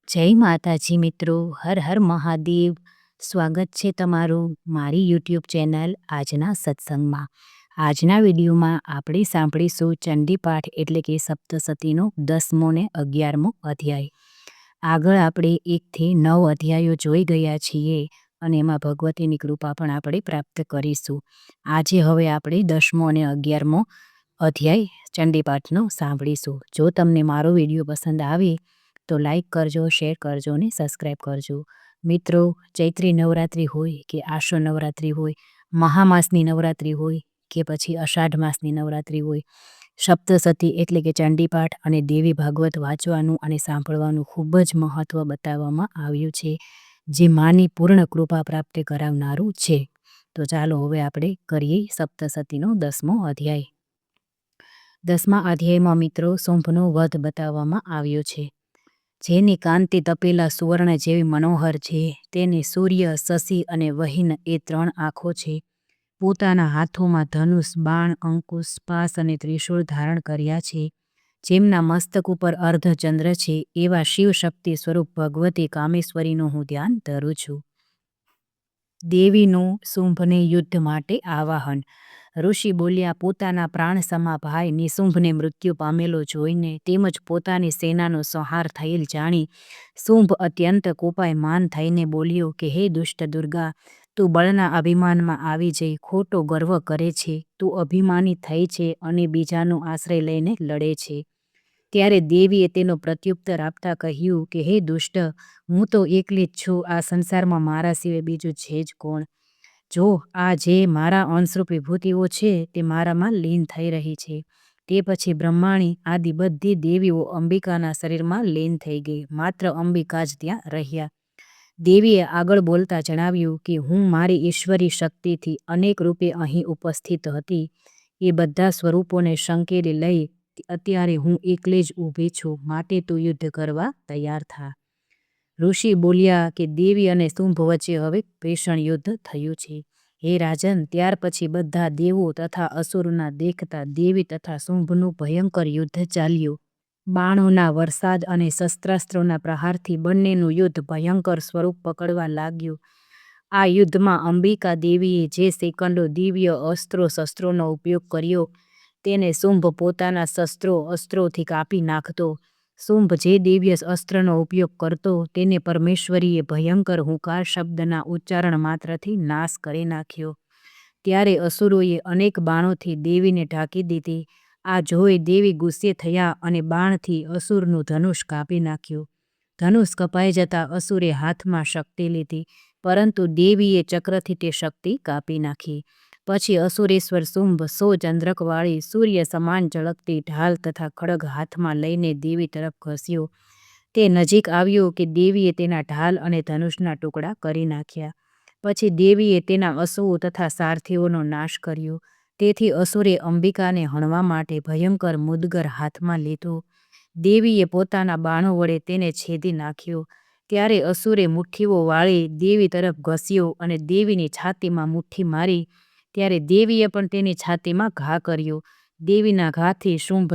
જય માતાજી મિત્રો, હર હર મહાદેવ. સ્વાગત છે તમારું મારી યુટ્યુબ ચેનલ આજના સત્સંગમાં. આજના વિડીયોમાં આપણે સાંભળીશું ચંડીપાઠ એટલે કે સપ્તસતીનો 10મો ને 11મો અધ્યાય. આગળ આપણે 1થી 9 અધ્યાયો જોઈ ગયા છીએ અને એમાં ભગવતીની કૃપા પણ આપણે પ્રાપ્ત કરીશું. આજે હવે આપણે 10મો અને 11મો અધ્યાય ચંડીપાઠનો સાંભળીશું. જો તમને મારો વિડીયો પસંદ આવે તો લાઈક કરજો, શેર કરજો અને સબસ્ક્રાઈબ કરજો. મિત્રો, ચૈત્રી નવરાત્રિ હોય કે આસો નવરાત્રિ હોય, મહામાસની નવરાત્રિ હોય કે પછી અષાઢ માસની નવરાત્રિ હોય, સપ્તસતી એટલે કે ચંડીપાઠ અને દેવી ભાગવત વાંચવાનું અને સાંભળવાનું ખૂબ જ મહત્ત્વ બતાવવામાં આવ્યું છે, જે માની પૂર્ણ કૃપા પ્રાપ્ત કરાવનારું છે. તો ચાલો હવે આપણે કરીએ સપ્તસતીનો 10મો અધ્યાય. 10મા અધ્યાયમાં મિત્રો શુંભનો વધ બતાવવામાં આવ્યો છે. જેની કાંતિ તપેલા સુવર્ણ જેવી મનોહર છે, તેને સૂર્ય, શશી અને વહિન એ 3 આંખો છે. પોતાના હાથોમાં ધનુષ, બાણ, અંકુશ, પાસ અને ત્રિશૂળ ધારણ કર્યા છે. જેમના મસ્તક ઉપર અર્ધચંદ્ર છે, એવા શિવશક્તિ સ્વરૂપ ભગવતી કામેશ્વરીનું હું ધ્યાન ધરું છું. દેવીનું શુંભને યુદ્ધ માટે આવાહન. ઋષિ બોલ્યા, પોતાના પ્રાણસમા ભાઈ નિશુંભને મૃત્યુ પામેલો જોઈને તેમજ પોતાની સેનાનો સંહાર થયેલ જાણી શુંભ અત્યંત કોપાયમાન થઈને બોલ્યો કે હે દુષ્ટ દુર્ગા, તું બળના અભિમાનમાં આવી જઈ ખોટો ગર્વ કરે છે. તું અભિમાની થઈ છે અને બીજાનો આશ્રય લઈને લડે છે. ત્યારે દેવીએ તેનો પ્રત્યુત્તર આપતા કહ્યું કે હે દુષ્ટ, હું તો એકલી જ છું. આ સંસારમાં મારા સિવાય બીજું છે જ કોણ? જો આ જે મારા અંશરૂપ વિભૂતિઓ છે તે મારામાં લીન થઈ રહી છે. તે પછી બ્રહ્માણી આદિ બધી દેવીઓ અંબિકાના શરીરમાં લીન થઈ ગઈ. માત્ર અંબિકા જ ત્યાં રહ્યા. દેવીએ આગળ બોલતા જણાવ્યું કે હું મારી ઈશ્વરી શક્તિથી અનેક રૂપે અહીં ઉપસ્થિત હતી. એ બધા સ્વરૂપોને સંકેલી લઈ અત્યારે હું એકલી જ ઊભી છું. માટે તું યુદ્ધ કરવા તૈયાર થા. ઋષિ બોલ્યા કે દેવી અને શુંભ વચ્ચે હવે ભીષણ યુદ્ધ થયું છે. હે રાજન, ત્યાર પછી બધા દેવો તથા અસુરોના દેખતા દેવી તથા શુંભનું ભયંકર યુદ્ધ ચાલ્યું. બાણોના વરસાદ અને શસ્ત્રાસ્ત્રોના પ્રહારથી બંનેનું યુદ્ધ ભયંકર સ્વરૂપ પકડવા લાગ્યું. આ યુદ્ધમાં અંબિકા દેવીએ જે સેકંડો દિવ્ય અસ્ત્રો શસ્ત્રોનો ઉપયોગ કર્યો તેને શુંભ પોતાના શસ્ત્રો અસ્ત્રોથી કાપી નાખતો. શુંભ જે દિવ્ય અસ્ત્રનો ઉપયોગ કરતો તેને પરમેશ્વરીએ ભયંકર હુંકાર શબ્દના ઉચ્ચારણ માત્રથી નાશ કરી નાખ્યો. ત્યારે અસુરોએ અનેક બાણોથી દેવીને ઢાંકી દીધી. આ જોઈ દેવી ગુસ્સે થયા અને બાણથી અસુરનું ધનુષ કાપી નાખ્યું. ધનુષ કપાઈ જતાં અસુરે હાથમાં શક્તિ લીધી, પરંતુ દેવીએ ચક્રથી તે શક્તિ કાપી નાખી. પછી અસુરેશ્વર શુંભ 100 ચંદ્રકવાળી સૂર્ય સમાન ઝળકતી ઢાલ તથા ખડગ હાથમાં લઈને દેવી તરફ ઘસ્યો. તે નજીક આવ્યો કે દેવીએ તેના ઢાલ અને ધનુષના ટુકડા કરી નાખ્યા. પછી દેવીએ તેના અસુઓ તથા સારથીઓનો નાશ કર્યો. તેથી અસુરે અંબિકાને હણવા માટે ભયંકર મુદગર હાથમાં લીધો. દેવીએ પોતાના બાણો વડે તેને છેદી નાખ્યો. ત્યારે અસુરે મુઠ્ઠીઓ વાળી દેવી તરફ ઘસ્યો અને દેવીની છાતીમાં મુઠ્ઠી મારી. ત્યારે દેવીએ પણ તેની છાતીમાં ઘા કર્યો. દેવીના ઘાથી શુંભ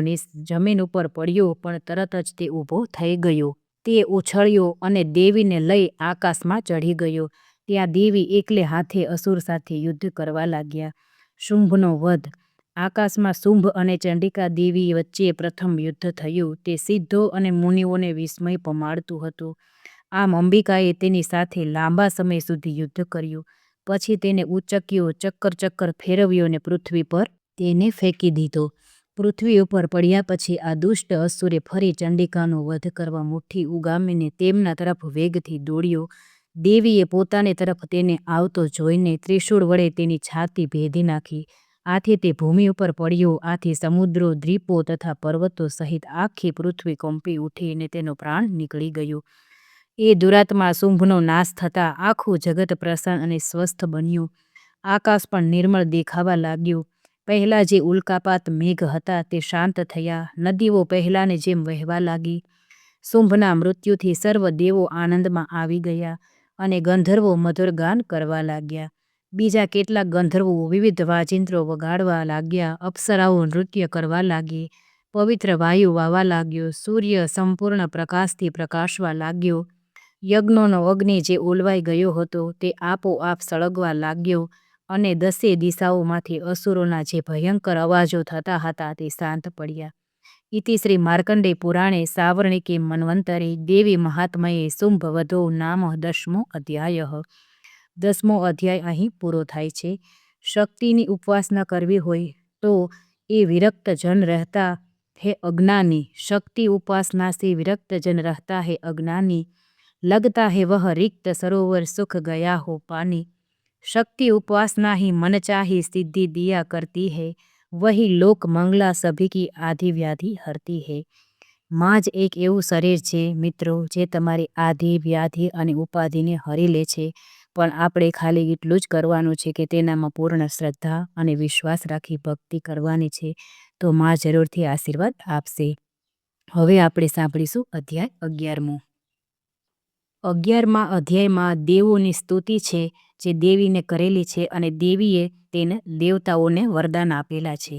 જમીન ઉપર પડ્યો, પણ તરત જ તે ઊભો થઈ ગયો. તે ઉછળ્યો અને દેવીને લઈ આકાશમાં ચઢી ગયો. ત્યાં દેવી એકલે હાથે અસુર સાથે યુદ્ધ કરવા લાગ્યા. શુંભનો વધ. આકાશમાં શુંભ અને ચંડિકા દેવી વચ્ચે પ્રથમ યુદ્ધ થયું. તે સિદ્ધો અને મુનિઓને વિસ્મય પમાડતું હતું. આમ અંબિકાએ તેની સાથે લાંબા સમય સુધી યુદ્ધ કર્યું. પછી તેને ઉચક્યો, ચક્કર ફેરવ્યો અને પૃથ્વી પર તેને ફેંકી દીધો. પૃથ્વી ઉપર પડ્યા પછી આ દુષ્ટ અસુરે ફરી ચંડિકાનો વધ કરવા મુઠ્ઠી ઉગામીને તેમના તરફ વેગથી દોડ્યો. દેવીએ પોતાની તરફ તેને આવતો જોઈને ત્રિશૂળ વડે તેની છાતી ભેદી નાખી. આથી તે ભૂમિ ઉપર પડ્યો. આથી સમુદ્રો, દ્વીપો તથા પર્વતો સહિત આખી પૃથ્વી કંપી ઉઠી અને તેનો પ્રાણ નીકળી ગયો. એ દુરાત્મા શુંભનો નાશ થતાં આખું જગત પ્રસન્ન અને સ્વસ્થ બન્યું. આકાશ પણ નિર્મળ દેખાવા લાગ્યું. પહેલાં જે ઉલ્કાપાત મેઘ હતા તે શાંત થયા. નદીઓ પહેલાંને જેમ વહેવા લાગી. શુંભના મૃત્યુથી સર્વ દેવો આનંદમાં આવી ગયા અને ગંધર્વો મધુર ગાન કરવા લાગ્યા. બીજા કેટલાક ગંધર્વો વિવિધ વાજિંત્રો વગાડવા લાગ્યા. અપ્સરાઓ નૃત્ય કરવા લાગી. પવિત્ર વાયુ વાવા લાગ્યો, સૂર્ય સંપૂર્ણ પ્રકાશથી પ્રકાશવા લાગ્યો, યજ્ઞોનો અગ્નિ જે ઓલવાઈ ગયો હતો તે આપોઆપ સળગવા લાગ્યો, અને 10 દિશાઓમાંથી અસુરોના જે ભયંકર અવાજો થતા હતા તે શાંત પડ્યા. ઇતિ શ્રી માર્કંડેય પુરાણે સાવર્ણિકે મન્વંતરે દેવી મહાત્મયે શુંભવધો નામ 10મો અધ્યાય. 10મો અધ્યાય અહીં પૂરો થાય છે. શક્તિની ઉપાસના કરવી હોય તો એ વિરક્ત જન રહેતા है अज्ञानी, शक्ति उपासना से विरक्त जन रहता है अज्ञानी, लगता है वह रिक्त सरोवर सुख गया हो पानी, शक्ति उपासना ही मन चाही सिद्धि दिया करती है, वही लोक मंगला सभी की आधी व्याधि हरती है. માં જ એક એવું શરીર છે મિત્રો જે તમારી આધિ વ્યાધિ અને ઉપાધિને હરી લે છે, પણ આપણે ખાલી એટલું જ કરવાનું છે કે તેનામાં પૂર્ણ શ્રદ્ધા અને વિશ્વાસ રાખી ભક્તિ કરવાની છે, તો માં જરૂરથી આશીર્વાદ આપશે. હવે આપણે સાંભળીશું અધ્યાય 11મો. 11મા અધ્યાયમાં દેવોની સ્તુતિ છે જે દેવીને કરેલી છે, અને દેવીએ તેને દેવતાઓને વરદાન આપેલા છે.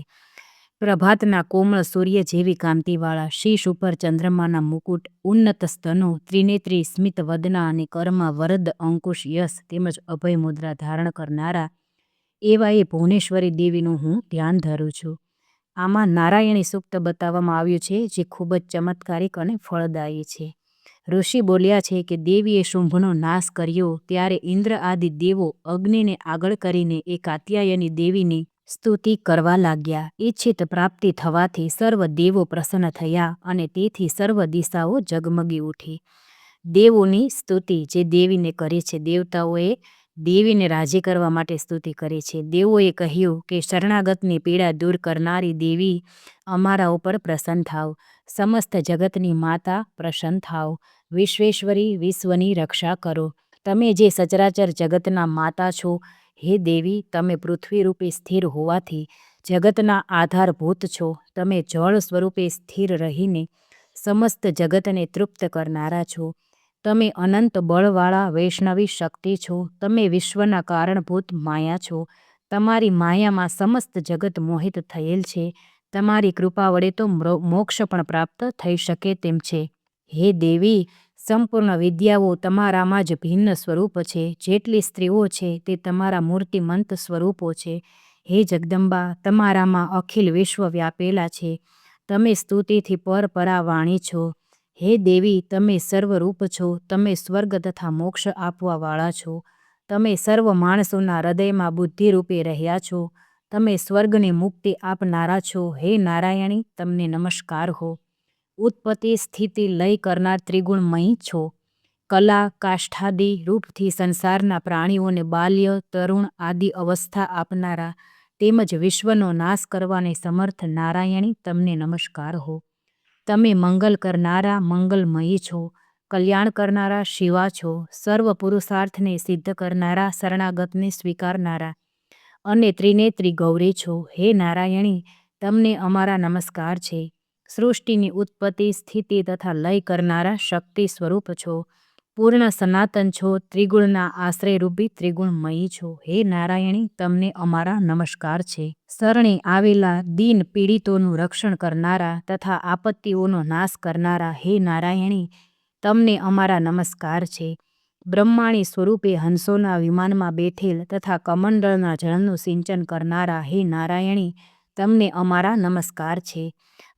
પ્રભાતના કોમળ સૂર્ય જેવી કાંતિવાળા, શીશ ઉપર ચંદ્રમાના મુકુટ, ઉન્નત સ્તનો, ત્રિનેત્રી સ્મિત વદના અને કરમાં વરદ અંકુશ યશ તેમજ અભય મુદ્રા ધારણ કરનારા એવા એ ભુવનેશ્વરી દેવીનું હું ધ્યાન ધરું છું. આમાં નારાયણી સૂક્ત બતાવવામાં આવ્યું છે જે ખૂબ જ ચમત્કારિક અને ફળદાયી છે. ઋષિ બોલ્યા છે કે દેવીએ શુંભનો નાશ કર્યો ત્યારે ઇન્દ્ર આદિ દેવો અગ્નિને આગળ કરીને એ કાત્યાયની દેવીની સ્તુતિ કરવા લાગ્યા. ઈચ્છિત પ્રાપ્તિ થવાથી સર્વ દેવો પ્રસન્ન થયા અને તેથી સર્વ દિશાઓ જગમગી ઉઠી. દેવોની સ્તુતિ જે દેવીને કરી છે, દેવતાઓએ દેવીને રાજી કરવા માટે સ્તુતિ કરી છે. દેવોએ કહ્યું કે શરણાગતની પીડા દૂર કરનારી દેવી અમારા ઉપર પ્રસન્ન થાવ, સમસ્ત જગતની માતા પ્રસન્ન થાવ, વિશ્વેશ્વરી વિશ્વની રક્ષા કરો. તમે જે સચરાચર જગતના માતા છો, હે દેવી તમે પૃથ્વી રૂપે સ્થિર હોવાથી જગતના આધારભૂત છો. તમે જળ સ્વરૂપે સ્થિર રહીને સમસ્ત જગતને તૃપ્ત કરનારા છો. તમે અનંત બળવાળા વૈષ્ણવી શક્તિ છો. તમે વિશ્વના કારણભૂત માયા છો. તમારી માયામાં સમસ્ત જગત મોહિત થયેલ છે. તમારી કૃપા વડે તો મોક્ષ પણ પ્રાપ્ત થઈ શકે તેમ છે. હે દેવી, સંપૂર્ણ વિદ્યાઓ તમારામાં જ ભિન્ન સ્વરૂપ છે. જેટલી સ્ત્રીઓ છે તે તમારા મૂર્તિમંત સ્વરૂપો છે. હે જગદંબા, તમારામાં અખિલ વિશ્વ વ્યાપેલા છે. તમે સ્તુતિથી પરપરા વાણી છો. હે દેવી, તમે સર્વરૂપ છો. તમે સ્વર્ગ તથા મોક્ષ આપવાવાળા છો. તમે સર્વ માણસોના હૃદયમાં બુદ્ધિરૂપે રહ્યા છો. તમે સ્વર્ગને મુક્તિ આપનારા છો. હે નારાયણી, તમને નમસ્કાર હો. ઉત્પત્તિ સ્થિતિ લય કરનાર ત્રિગુણમયી છો. કલા કાષ્ઠાદિ રૂપથી સંસારના પ્રાણીઓને બાલ્ય તરુણ આદિ અવસ્થા આપનારા તેમજ વિશ્વનો નાશ કરવાને સમર્થ નારાયણી, તમને નમસ્કાર હો. તમે મંગલ કરનારા મંગલમયી છો. કલ્યાણ કરનારા શિવા છો. સર્વ પુરુષાર્થને સિદ્ધ કરનારા શરણાગતને સ્વીકારનારા અને ત્રિનેત્રી ગૌરી છો. હે નારાયણી, તમને અમારા નમસ્કાર છે. સૃષ્ટિની ઉત્પત્તિ સ્થિતિ તથા લય કરનારા શક્તિ સ્વરૂપ છો. પૂર્ણ સનાતન છો. ત્રિગુણના આશ્રયરૂપી ત્રિગુણમયી છો. હે નારાયણી, તમને અમારા નમસ્કાર છે. શરણે આવેલા દીન પીડિતોનું રક્ષણ કરનારા તથા આપત્તિઓનો નાશ કરનારા હે નારાયણી, તમને અમારા નમસ્કાર છે. બ્રહ્માણી સ્વરૂપે હંસોના વિમાનમાં બેઠેલ તથા કમંડળના જળનું સિંચન કરનારા હે નારાયણી, તમને અમારા નમસ્કાર છે.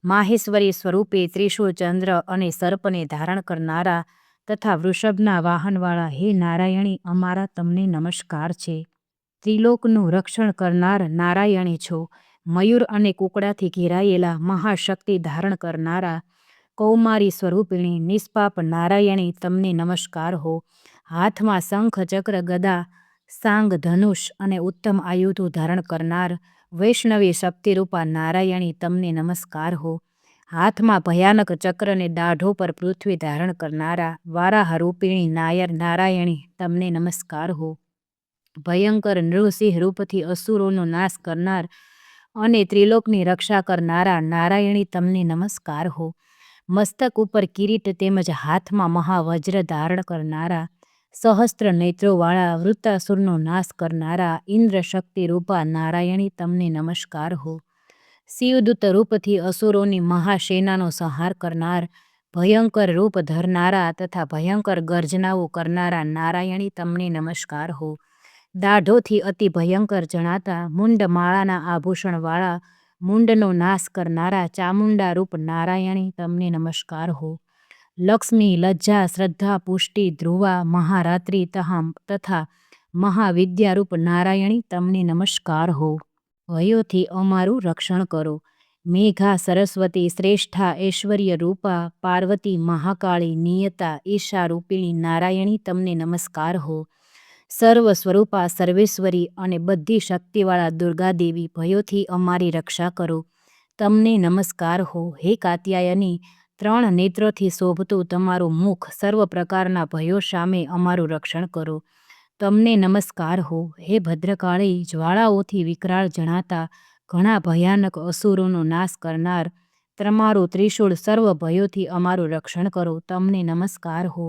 માહેશ્વરી સ્વરૂપે ત્રિશૂળ ચંદ્ર અને સર્પને ધારણ કરનારા તથા વૃષભના વાહનવાળા હે નારાયણી, અમારા તમને નમસ્કાર છે. ત્રિલોકનું રક્ષણ કરનાર નારાયણી છો. મયુર અને કુકડાથી ઘેરાયેલા મહાશક્તિ ધારણ કરનારા કૌમારી સ્વરૂપિણી નિષ્પાપ નારાયણી, તમને નમસ્કાર હો. હાથમાં શંખ ચક્ર ગદા સાંગ ધનુષ અને ઉત્તમ આયુધો ધારણ કરનાર વૈષ્ણવી શક્તિરૂપા નારાયણી, તમને નમસ્કાર હો. હાથમાં ભયાનક ચક્રને દાઢો પર પૃથ્વી ધારણ કરનારા વારાહરૂપિણી નાયર નારાયણી, તમને નમસ્કાર હો. ભયંકર નૃસિંહ રૂપથી અસુરોનો નાશ કરનાર અને ત્રિલોકની રક્ષા કરનારા નારાયણી, તમને નમસ્કાર હો. મસ્તક ઉપર કિરીટ તેમજ હાથમાં મહાવજ્ર ધારણ કરનારા સહસ્ત્ર નેત્રોવાળા વૃત્તાસુરનો નાશ કરનારા ઇન્દ્ર શક્તિ રૂપા નારાયણી, તમને નમસ્કાર હો. શિવદૂત રૂપથી અસુરોની મહાસેનાનો સંહાર કરનાર, ભયંકર રૂપ ધરનારા તથા ભયંકર ગર્જનાઓ કરનારા નારાયણી તમને નમસ્કાર હો. દાઢોથી અતિ ભયંકર જણાતા મુંડમાળાના આભૂષણવાળા, મુંડનો નાશ કરનારા ચામુંડા રૂપ નારાયણી તમને નમસ્કાર હો. લક્ષ્મી, લજ્જા, શ્રદ્ધા, પુષ્ટિ, ધ્રુવા, મહારાત્રિ તથા મહાવિદ્યારૂપ નારાયણી તમને નમસ્કાર હો. ભયોથી અમારું રક્ષણ કરો. મેઘા, સરસ્વતી, શ્રેષ્ઠા, ઐશ્વર્ય રૂપા, પાર્વતી, મહાકાળી, નિયતા, ઈશા રૂપિણી નારાયણી તમને નમસ્કાર હો. સર્વ સ્વરૂપા, સર્વેશ્વરી અને બધી શક્તિવાળા દુર્ગાદેવી, ભયોથી અમારી રક્ષા કરો. તમને નમસ્કાર હો. હે કાત્યાયની, 3 નેત્રોથી શોભતું તમારું મુખ સર્વ પ્રકારના ભયો સામે અમારું રક્ષણ કરો. તમને નમસ્કાર હો. હે ભદ્રકાળી, જ્વાળાઓથી વિકરાળ જણાતા ઘણા ભયાનક અસુરોનો નાશ કરનાર, તમારું ત્રિશૂળ સર્વ ભયોથી અમારું રક્ષણ કરો. તમને નમસ્કાર હો.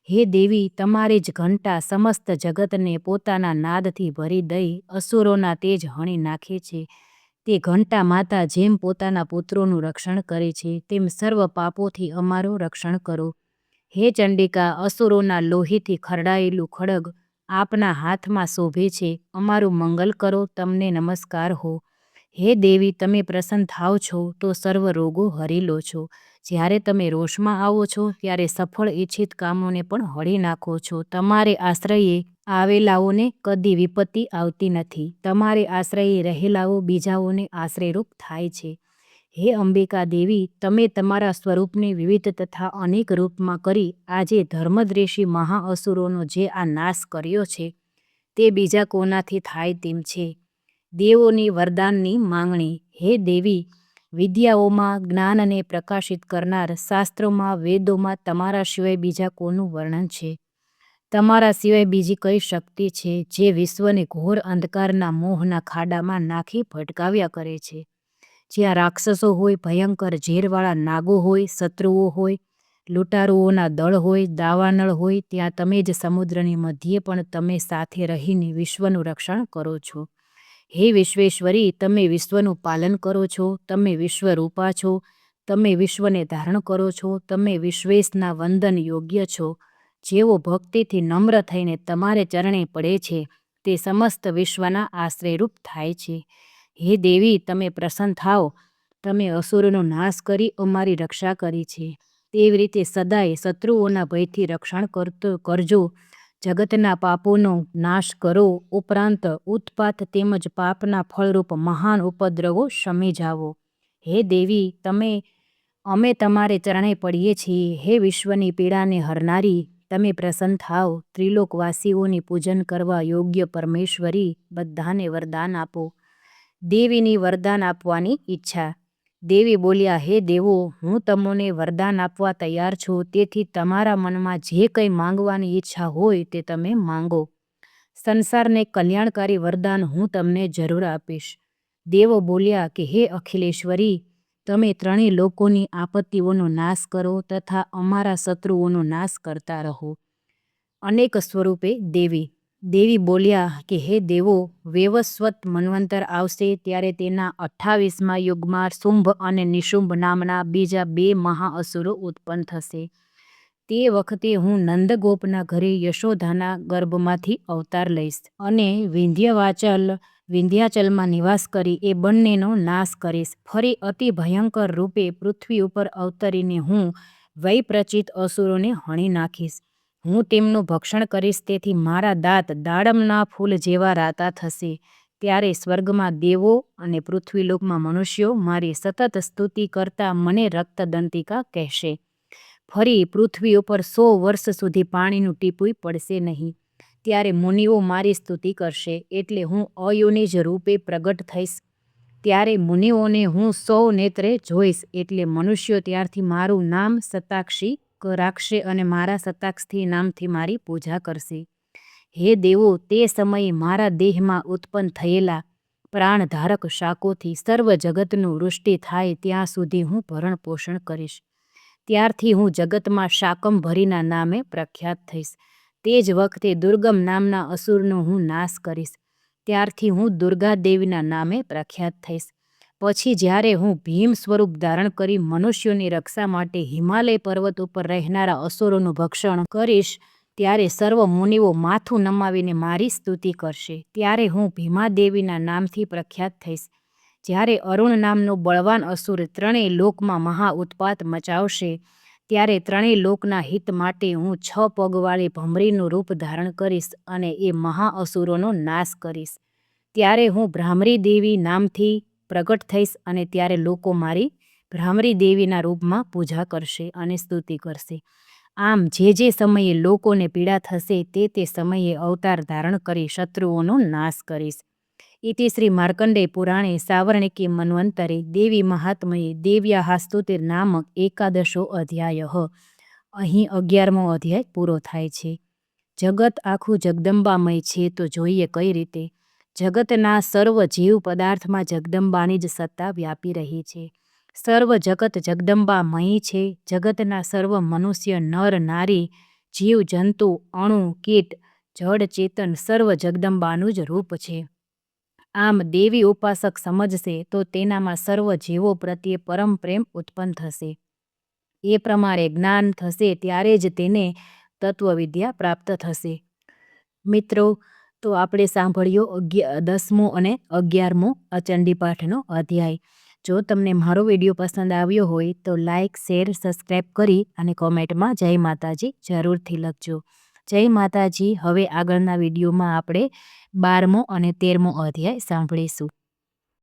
હે દેવી, તમારી જ ઘંટા સમસ્ત જગતને પોતાના નાદથી ભરી દઈ અસુરોના તેજ હણી નાખે છે. તે ઘંટા માતા જેમ પોતાના પુત્રોનું રક્ષણ કરે છે તેમ સર્વ પાપોથી અમારું રક્ષણ કરો. હે ચંડિકા, અસુરોના લોહીથી ખરડાયેલું ખડગ આપના હાથમાં શોભે છે. અમારું મંગલ કરો. તમને નમસ્કાર હો. હે દેવી, તમે પ્રસન્ન થાઓ છો તો સર્વ રોગો હરી લો છો. જ્યારે તમે રોષમાં આવો છો ત્યારે સફળ ઈચ્છિત કામોને પણ હળી નાખો છો. તમારે આશ્રયે આવેલાઓને કદી વિપત્તિ આવતી નથી. તમારે આશ્રયે રહેલાઓ બીજાઓને આશ્રયરૂપ થાય છે. હે અંબિકા દેવી, તમે તમારા સ્વરૂપને વિવિધ તથા અનેક રૂપમાં કરી આજે ધર્મદ્વેષી મહાઅસુરોનો જે આ નાશ કર્યો છે તે બીજા કોનાથી થાય તેમ છે. દેવોની વરદાનની માંગણી. હે દેવી, વિદ્યાઓમાં જ્ઞાનને પ્રકાશિત કરનાર, શાસ્ત્રોમાં વેદોમાં તમારા સિવાય બીજા કોનું વર્ણન છે? તમારા સિવાય બીજી કઈ શક્તિ છે જે વિશ્વને ઘોર અંધકારના મોહના ખાડામાં નાખી ભટકાવ્યા કરે છે? જ્યાં રાક્ષસો હોય, ભયંકર ઝેરવાળા નાગો હોય, શત્રુઓ હોય, લૂંટારુઓના દળ હોય, દાવાનળ હોય, ત્યાં તમે જ સમુદ્રની મધ્યે પણ તમે સાથે રહીને વિશ્વનું રક્ષણ કરો છો. હે વિશ્વેશ્વરી, તમે વિશ્વનું પાલન કરો છો. તમે વિશ્વરૂપા છો. તમે વિશ્વને ધારણ કરો છો. તમે વિશ્વેશના વંદન યોગ્ય છો. જેઓ ભક્તિથી નમ્ર થઈને તમારે ચરણે પડે છે તે સમસ્ત વિશ્વના આશ્રયરૂપ થાય છે. હે દેવી, તમે પ્રસન્ન થાઓ. તમે અસુરોનો નાશ કરી અમારી રક્ષા કરી છે. તેવી રીતે સદાય શત્રુઓના ભયથી રક્ષણ કરજો. જગતના પાપોનો નાશ કરો. ઉપરાંત ઉત્પાત તેમજ પાપના ફળરૂપ મહાન ઉપદ્રવો શમી જાવો. હે દેવી, અમે તમારે ચરણે પડીએ છીએ. હે વિશ્વની પીડાને હરનારી, તમે પ્રસન્ન થાઓ. ત્રિલોકવાસીઓની પૂજન કરવા યોગ્ય પરમેશ્વરી, બધાને વરદાન આપો. દેવીની વરદાન આપવાની ઈચ્છા. દેવી બોલ્યા, હે દેવો, હું તમને વરદાન આપવા તૈયાર છું. તેથી તમારા મનમાં જે કંઈ માંગવાની ઈચ્છા હોય તે તમે માંગો. સંસારને કલ્યાણકારી વરદાન હું તમને જરૂર આપીશ. દેવો બોલ્યા કે હે અખિલેશ્વરી, તમે 3 લોકોની આપત્તિઓનો નાશ કરો તથા અમારા શત્રુઓનો નાશ કરતા રહો. અનેક સ્વરૂપે દેવી બોલ્યા કે હે દેવો, વૈવસ્વત મન્વંતર આવશે ત્યારે તેના 28મા યુગમાં શુંભ અને નિશુંભ નામના બીજા 2 મહાઅસુરો ઉત્પન્ન થશે. તે વખતે હું નંદગોપના ઘરે યશોદાના ગર્ભમાંથી અવતાર લઈશ અને વિંધ્યાચલમાં નિવાસ કરી એ બંનેનો નાશ કરીશ. ફરી અતિ ભયંકર રૂપે પૃથ્વી ઉપર અવતરીને હું વૈપ્રચિત અસુરોને હણી નાખીશ. હું તેમનું ભક્ષણ કરીશ. તેથી મારા દાંત દાડમના ફૂલ જેવા રાતા થશે. ત્યારે સ્વર્ગમાં દેવો અને પૃથ્વીલોકમાં મનુષ્યો મારી સતત સ્તુતિ કરતા મને રક્તદંતિકા કહેશે. ફરી પૃથ્વી ઉપર 100 વર્ષ સુધી પાણીનું ટીપું પડશે નહીં. ત્યારે મુનિઓ મારી સ્તુતિ કરશે. એટલે હું અયોનિજ રૂપે પ્રગટ થઈશ. ત્યારે મુનિઓને હું 100 નેત્રે જોઈશ. એટલે મનુષ્યો ત્યારથી મારું નામ સતાક્ષી રાખશે અને મારા સતાક્ષી નામથી મારી પૂજા કરશે. હે દેવો, તે સમયે મારા દેહમાં ઉત્પન્ન થયેલા પ્રાણધારક શાકોથી સર્વ જગતનું વૃષ્ટિ થાય ત્યાં સુધી હું ભરણ પોષણ કરીશ. ત્યારથી હું જગતમાં શાકંભરીના નામે પ્રખ્યાત થઈશ. તે જ વખતે દુર્ગમ નામના અસુરનો હું નાશ કરીશ. ત્યારથી હું દુર્ગા દેવીના નામે પ્રખ્યાત થઈશ. પછી જ્યારે હું ભીમ સ્વરૂપ ધારણ કરી મનુષ્યોની રક્ષા માટે હિમાલય પર્વત ઉપર રહેનારા અસુરોનું ભક્ષણ કરીશ, ત્યારે સર્વ મુનિઓ માથું નમાવીને મારી સ્તુતિ કરશે. ત્યારે હું ભીમાદેવીના નામથી પ્રખ્યાત થઈશ. જ્યારે અરુણ નામનો બળવાન અસુર ત્રણેય લોકમાં મહા ઉત્પાત મચાવશે, ત્યારે ત્રણેય લોકના હિત માટે હું 6 પગવાળી ભમરીનું રૂપ ધારણ કરીશ અને એ મહા અસુરોનો નાશ કરીશ. ત્યારે હું ભ્રામરી દેવી નામથી પ્રગટ થઈશ અને ત્યારે લોકો મારી ભ્રામરી દેવીના રૂપમાં પૂજા કરશે અને સ્તુતિ કરશે. આમ જે સમયે લોકોને પીડા થશે તે સમયે અવતાર ધારણ કરી શત્રુઓનો નાશ કરીશ. ઇતિ શ્રી માર્કંડેય પુરાણે સાવર્ણિકે મન્વંતરે દેવી મહાત્મયે દેવ્યાહાસ્તુતિર નામક 11દશો અધ્યાયઃ. અહીં 11મો અધ્યાય પૂરો થાય છે. જગત આખું જગદંબામય છે તો જોઈએ કઈ રીતે? જગતના સર્વ જીવ પદાર્થમાં જગદંબાની જ સત્તા વ્યાપી રહી છે. સર્વ જગત જગદંબામયી છે. જગતના સર્વ મનુષ્ય, નર, નારી, જીવ, જંતુ, અણુ, કીટ, જડ, ચેતન સર્વ જગદંબાનું જ રૂપ છે. આમ દેવી ઉપાસક સમજશે તો તેનામાં સર્વ જીવો પ્રત્યે પરમ પ્રેમ ઉત્પન્ન થશે. એ પ્રમાણે જ્ઞાન થશે ત્યારે જ તેને તત્વવિદ્યા પ્રાપ્ત થશે. મિત્રો, તો આપણે સાંભળ્યો 10મો અને 11મો ચંડીપાઠનો અધ્યાય. જો તમને મારો વિડીયો પસંદ આવ્યો હોય તો લાઇક, શેર, સબસ્ક્રાઈબ કરી અને કોમેન્ટમાં જય માતાજી જરૂરથી લખજો. જય માતાજી. હવે આગળના વિડીયોમાં આપણે 12મો અને 13મો અધ્યાય સાંભળીશું.